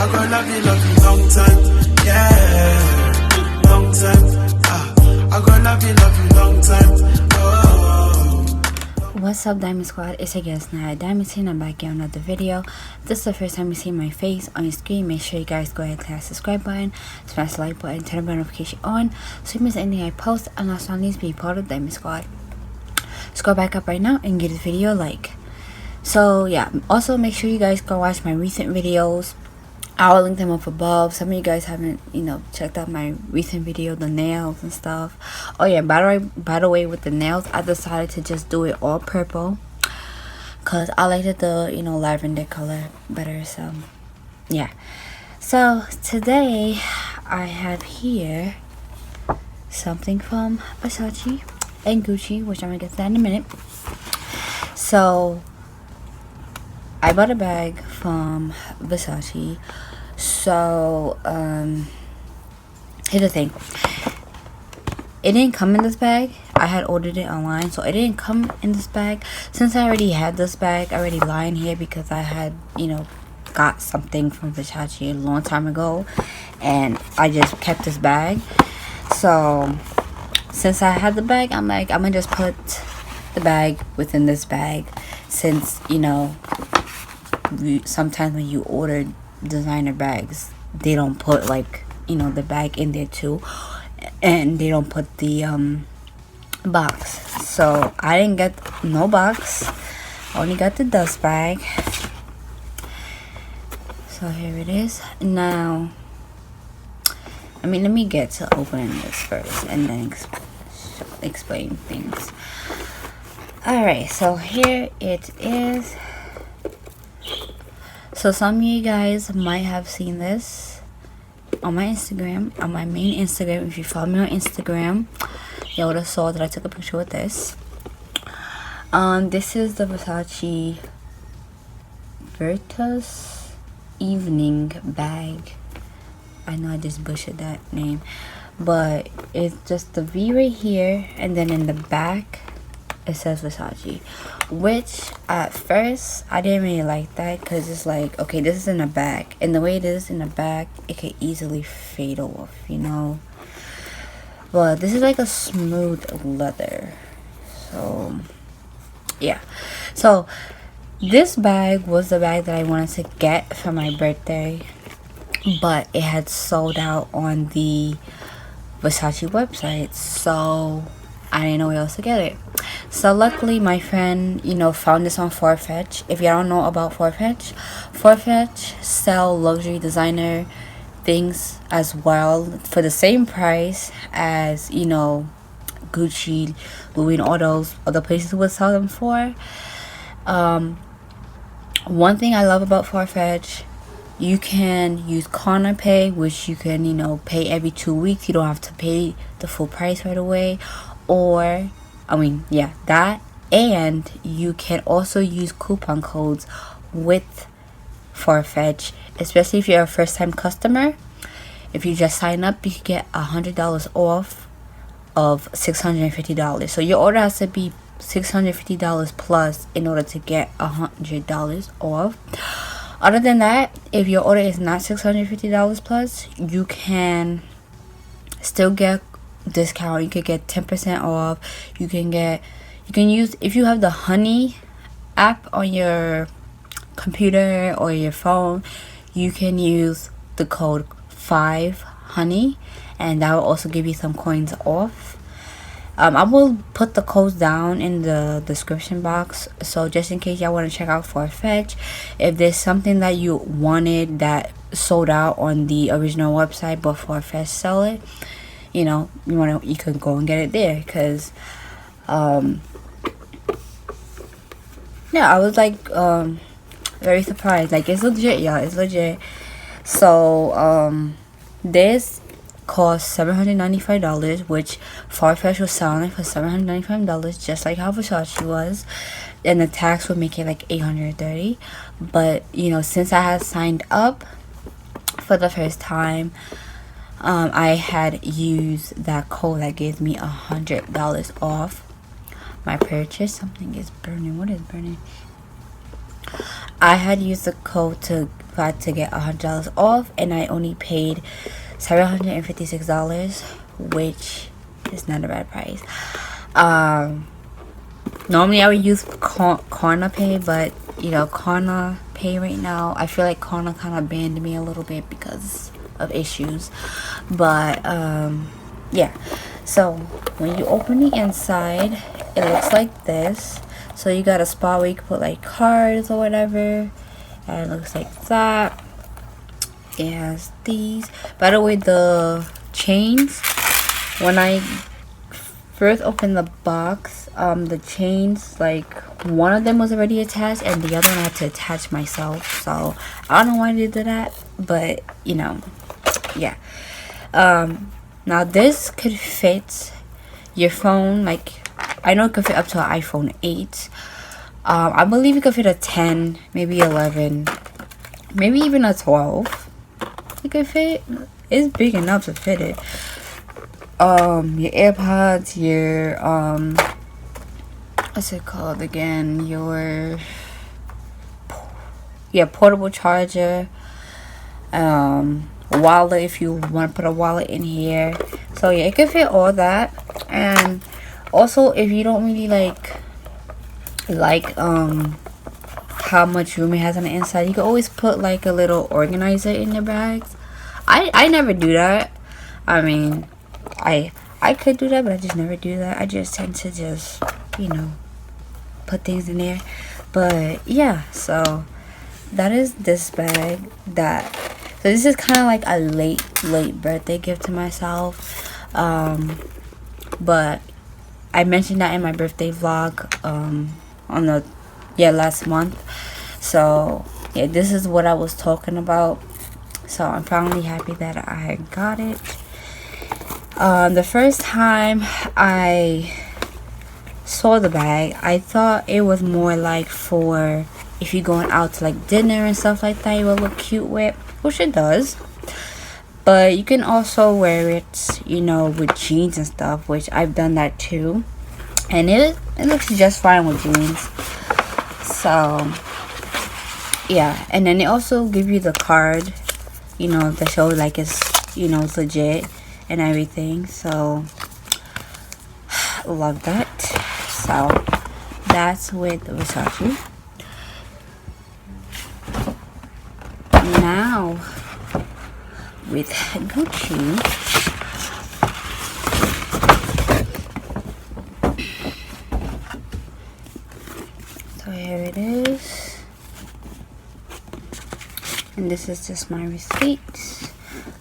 I gonna love you long time, yeah, long time. I gonna love you long time. Oh. What's up, Diamond Squad? It's your girl Snide Diamond here, and I'm back in another video. If this is the first time you see my face on your screen, make sure you guys go ahead and click the subscribe button, smash the like button, turn the notification on so you miss anything I post, and last but not least, be part of Diamond Squad. Scroll back up right now and give this video a like. So yeah, also make sure you guys go watch my recent videos. I'll link them up above. Some of you guys haven't, checked out my recent video, the nails and stuff. Oh yeah, by the way, with the nails, I decided to just do it all purple, cause I liked the lavender color better. So yeah. So today I have here something from Versace and Gucci, which I'm gonna get to that in a minute. So I bought a bag from Versace. So here's the thing, it didn't come in this bag. I had ordered it online, so it didn't come in this bag. Since I already had this bag already lying here, because I had got something from Versace a long time ago, and I just kept this bag. So since I had the bag, I'm like, I'm gonna just put the bag within this bag, since sometimes when you order designer bags, they don't put the bag in there too, and they don't put the box. So I didn't get no box, only got the dust bag. So here it is. Now let me get to opening this first and then explain things. Alright, so here it is. So some of you guys might have seen this on my Instagram, on my main Instagram. If you follow me on Instagram, you would have saw that I took a picture with this. This is the Versace Virtus Evening Bag. I know I just butchered that name, but it's just the V right here, and then in the back it says Versace, which at first I didn't really like that, because it's like, okay, this is in a bag, and the way it is in the bag, it could easily fade off, but this is like a smooth leather. So yeah, so this bag was the bag that I wanted to get for my birthday, but it had sold out on the Versace website, so I didn't know where else to get it. So luckily my friend found this on Farfetch. If you don't know about Farfetch sell luxury designer things as well for the same price as Gucci, Louis, and all those other places would sell them for. One thing I love about Farfetch, you can use Corner Pay, which you can pay every 2 weeks. You don't have to pay the full price right away. Or that, and you can also use coupon codes with Farfetch, especially if you're a first-time customer. If you just sign up, you can get $100 off of $650. So your order has to be $650 plus in order to get $100 off. Other than that, if your order is not $650 plus, you can still get discount. You could get 10% off. You can use, if you have the Honey app on your computer or your phone, you can use the code 5HONEY, and that will also give you some coins off. I will put the codes down in the description box, so just in case y'all want to check out Farfetch, if there's something that you wanted that sold out on the original website but Farfetch sell it, you can go and get it there. Because I was very surprised. It's legit, y'all. It's legit. So this cost $795, which Farfetch was selling for $795, just like how Versace was, and the tax would make it $830. But since I had signed up for the first time, I had used that code that gave me $100 off my purchase. Something is burning. What is burning? I had used the code got to get $100 off, and I only paid $756, which is not a bad price. Normally I would use Klarna Pay, but you know, Klarna Pay right now, I feel like Klarna kind of banned me a little bit because of issues. But yeah, so when you open the inside, it looks like this. So you got a spot where you can put like cards or whatever, and it looks like that. It has these. By the way, the chains, when I first opened the box, the chains, like one of them was already attached and the other one I had to attach myself. So I don't know why they did that, but you know, yeah. Now this could fit your phone. Like, I know it could fit up to an iPhone 8. I believe it could fit a 10, maybe 11, maybe even a 12. It could fit. It's big enough to fit it. Your AirPods, your what's it called again? Your portable charger, wallet if you want to put a wallet in here. So yeah, it could fit all that. And also, if you don't really like how much room it has on the inside, you can always put like a little organizer in your bags. I never do that. I mean, I could do that, but I just never do that. I just tend to just, you know, put things in there. But yeah, so that is this bag. So this is kind of like a late birthday gift to myself. But I mentioned that in my birthday vlog on the last month. So yeah, this is what I was talking about. So I'm finally happy that I got it. The first time I saw the bag, I thought it was more like for if you're going out to like dinner and stuff like that, you will look cute with, which it does. But you can also wear it, you know, with jeans and stuff, which I've done that too, and it looks just fine with jeans. So yeah, and then they also give you the card, you know, to show like it's, you know, it's legit and everything. So love that. So that's with Versace. Now with Gucci, so here it is, and this is just my receipts.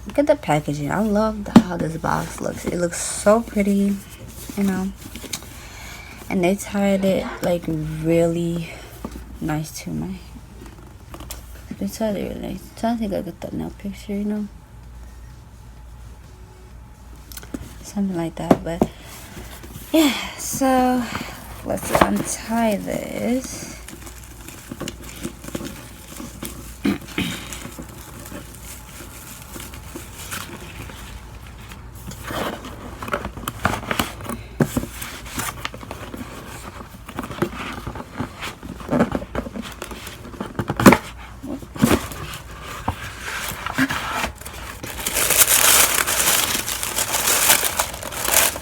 Look at the packaging. I love how this box looks. It looks so pretty, you know, and they tied it like really nice to my. They tied it really nice. I'm trying to think like a thumbnail picture, you know, something like that. But yeah, so let's untie this.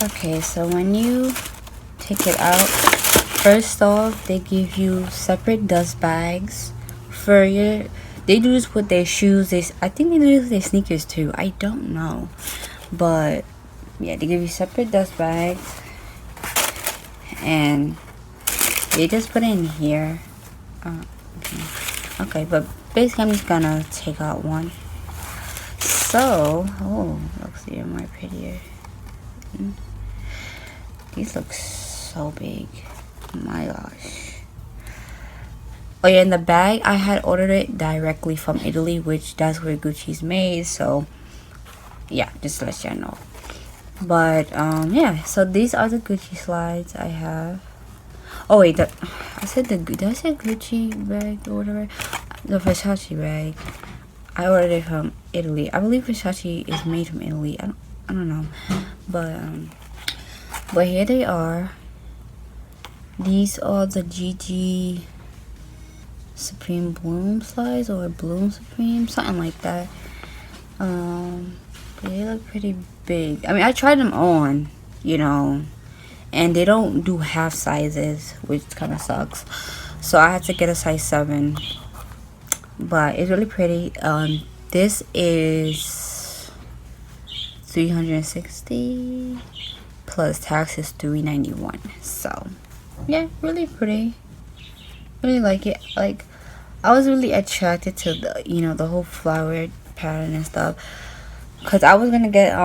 Okay, so when you take it out, first off, they give you separate dust bags for your. They do this with their shoes. I think they do this with their sneakers too. I don't know, but yeah, they give you separate dust bags, and they just put it in here. Okay, but basically, I'm just gonna take out one. So, oh, looks even more prettier. These look so big. Oh my gosh. Oh yeah, in the bag, I had ordered it directly from Italy, which that's where Gucci's made. So yeah, just to let you know. But yeah, so these are the Gucci slides I have. Oh wait, did I say Gucci bag or whatever? The Versace bag. I ordered it from Italy. I believe Versace is made from Italy. I don't know, but here they are. These are the GG Supreme Bloom slides, or Bloom Supreme, something like that. They look pretty big. I mean, I tried them on, you know, and they don't do half sizes, which kind of sucks. So I had to get a size 7, but it's really pretty. This is $360 plus tax is $391. So yeah, really pretty. Really like it. Like, I was really attracted to the, you know, the whole flower pattern and stuff, because I was gonna get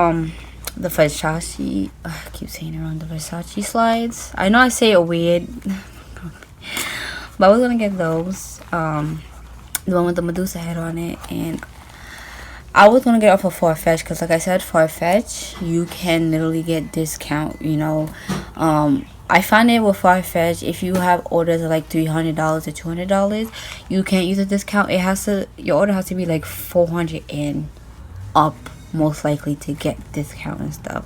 the Versace, I keep saying it wrong, the Versace slides. I know I say it weird, but I was gonna get those, the one with the Medusa head on it, and I was gonna get off of Farfetch, because like I said, Farfetch, you can literally get discount, you know. I found it with Farfetch, if you have orders of like $300 or $200, you can't use a discount. It has to, your order has to be like 400 and up, most likely, to get discount and stuff.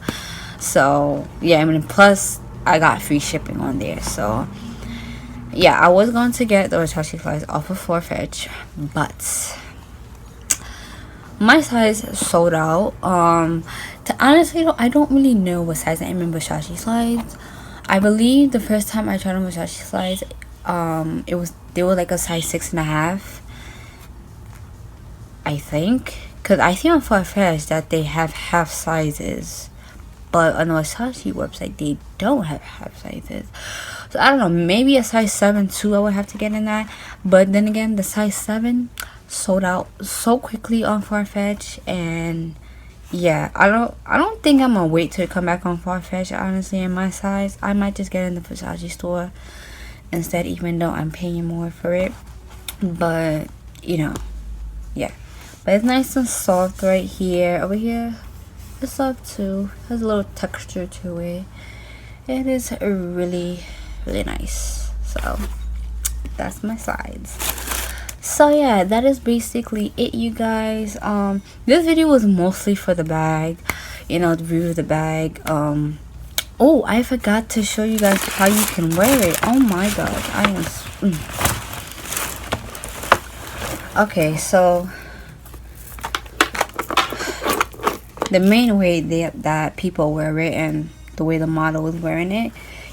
So yeah, I mean, plus I got free shipping on there. So yeah, I was going to get the Versace slides off of Farfetch, but my size sold out. To honestly, I don't really know what size I am in Versace slides. I believe the first time I tried on Versace slides, they were like a size 6.5, I think, because I see on Farfetch that they have half sizes, but on the Versace website they don't have half sizes. So I don't know, maybe a size 7 too I would have to get in that. But then again, the size 7 sold out so quickly on Farfetch, and yeah, I don't think I'm gonna wait till it come back on Farfetch, honestly. In my size, I might just get in the Versace store instead, even though I'm paying more for it. But you know, yeah, but it's nice and soft right here. Over here it's soft too, has a little texture to it. It is really nice. So that's my sides. So yeah, that is basically it, you guys. This video was mostly for the bag, you know, the review of the bag. Oh, I forgot to show you guys how you can wear it. Oh my god, okay, so the main way that people wear it, and the way the model is wearing it,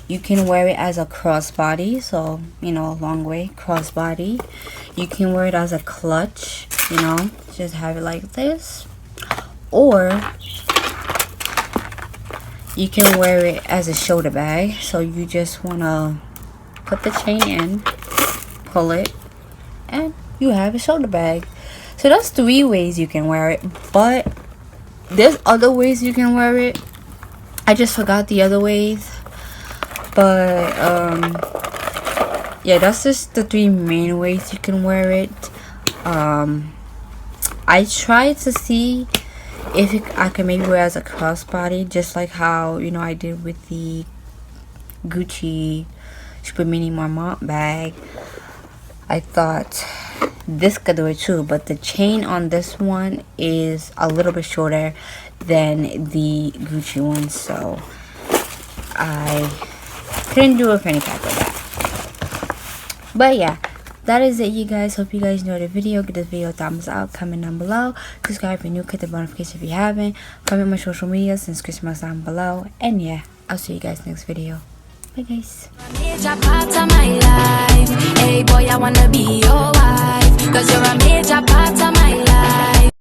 you can wear it as a crossbody, so you know, a long way crossbody. You can wear it as a clutch, you know, just have it like this, or you can wear it as a shoulder bag. So you just want to put the chain in, pull it, and you have a shoulder bag. So that's 3 ways you can wear it, but there's other ways you can wear it. I just forgot the other ways, but yeah, that's just the 3 main ways you can wear it. I tried to see if I can maybe wear it as a crossbody, just like how, you know, I did with the Gucci Super Mini Marmont bag. I thought this could do it too, but the chain on this one is a little bit shorter than the Gucci one, so I couldn't do it for any type of that. But yeah, that is it, you guys. Hope you guys enjoyed the video. Give this video a thumbs up, comment down below, subscribe if you're new, click the notification if you haven't, comment my social media since Christmas down below, and yeah, I'll see you guys next video. Bye guys. Major part of my life. Hey boy, I wanna be your wife, 'cause you're a major part of my life.